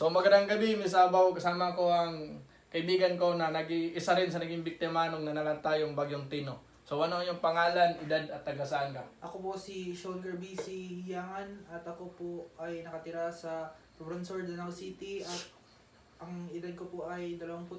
So magandang gabi, Miss Abaw. Kasama ko ang kaibigan ko na isa rin sa naging biktima nung nanalanta yung Bagyong Tino. So ano yung pangalan, edad at taga saan ka? Ako po si Sean Kirby, si Hiyangan, at ako po ay nakatira sa Robransor, Danao City, at ang edad ko po ay 21.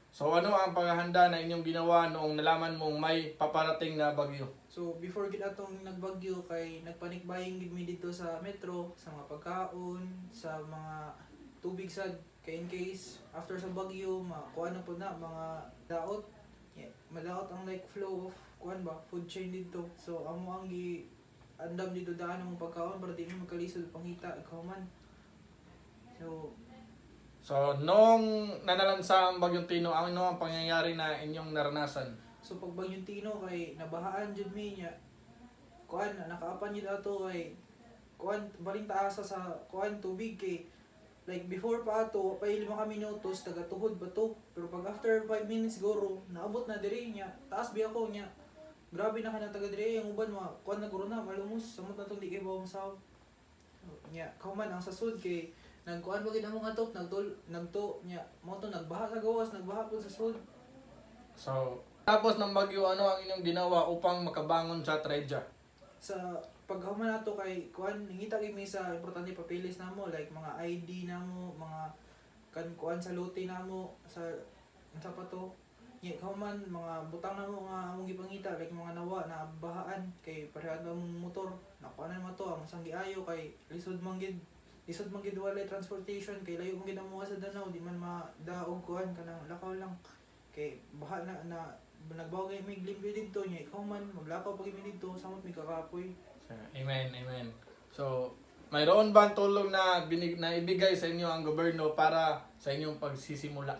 So ano ang paghahanda na inyong ginawa noong nalaman mong may paparating na bagyo? So before gid atong nagbagyo kay nagpanikbaying gid mi dito sa metro sa mga pagkaon, sa mga tubig sad kay in case after sa bagyo makuha na po na mga daot. Yeah, madaot ang like flow of kuan ba food chain dito. So amo ang andam dito daan ang pagkaon para di mo magkalisod pangita ikaw man. So noong nanalansa ang Bagyong Tino, ano ang pangyayari na inyong naranasan? So pag Bagyong Tino kay nabahaan jud mi nya kuan nakaapan jud ato kay kuan baling taasa sa kuan tubig kay like before pa ato pa 5 minutos taga tuhod ba to pero pag after 5 minutes siguro naabot na diri nya taas bi ako nya grabe na kanang taga diri ang uban kuan na guro na malumos samot na tong di kay bawang saw nya kauman ang sasud kay nagkuan ba gid among atop nagto nya mo to nagbaha sa gawas nagbaha pud sa sud. So tapos ng bagyo, ano ang inyong ginawa upang makabangon sa Tredya? Sa paghuman nato kay kuan nangita gid mi sa importante papeles namo like mga ID namo mga kuan sa lote namo sa unsa pa to nya kauman mga butang namo nga among gipangita like mga nawa na bahaan kay pareha among motor nakuanan mo to ang sang giayo kay lisod man gid walay transportation kay layo man gid ang mga sa Danao di man madaog kuan kanang lakaw lang kay baha na nagbawa kay may limpyo dito niya ikaw man maglakaw pag mi dito samot mi kakapoy. Amen, amen. So mayroon ba ang tulong na ibigay sa inyo ang gobyerno para sa inyong pagsisimula?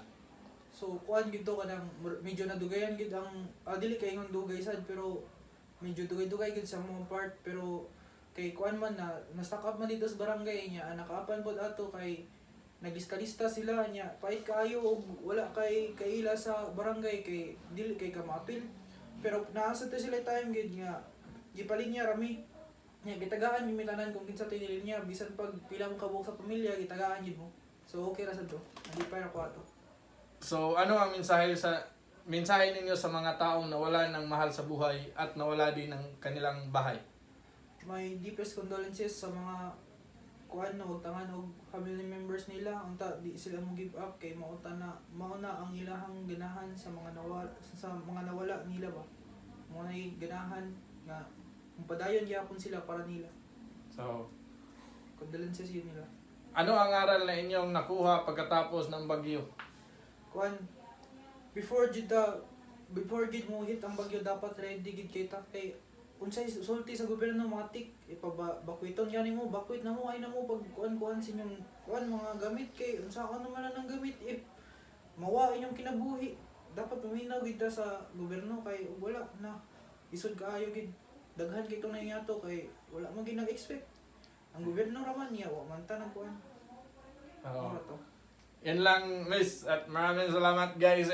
So kuan gid to kanang medyo nadugayan gid ang dili kay ingon dugay sad pero medyo dugay gid sa mga part pero kay kuan man na stock up man dito sa barangay niya nakaapan pod ato kay naglista-lista sila niya pait kaayo og wala kay kaila sa barangay kay dili kay ka maapil pero naasa to sila time gid nga gipalig niya rami niya gitagaan mi tanan kung kinsa tinili niya bisan pag pila mo kabuok sa pamilya gitagaan gid mo so okay ra sad to hindi pa ra ko ato. So ano ang mensahe ninyo sa mga taong nawala ng mahal sa buhay at nawala din ng kanilang bahay? My deepest condolences sa mga kuan na utangan og family members nila unta di sila mo give up kay mauna ang ilahang ganahan sa mga nawala nila ba mo na ganahan nga padayon gyapon sila para nila. So Condolences yun nila. ano ang aral na inyong nakuha pagkatapos ng bagyo? Kuan before gid mo hit ang bagyo dapat ready gid kay unsay sulti sa gobyerno matik ipabakwiton yani mo bakwit na mo ay na mo pag kuan sa inyong kuan mga gamit kay unsa ka naman ang gamit if mawa inyong kinabuhi dapat paminaw gid ta sa gobyerno kay wala na isod kaayo gid daghan kay tunay yato kay wala man gid nag-expect ang gobyerno ra man niya wa man ta nang kuan. Yan lang, miss, at maraming salamat guys.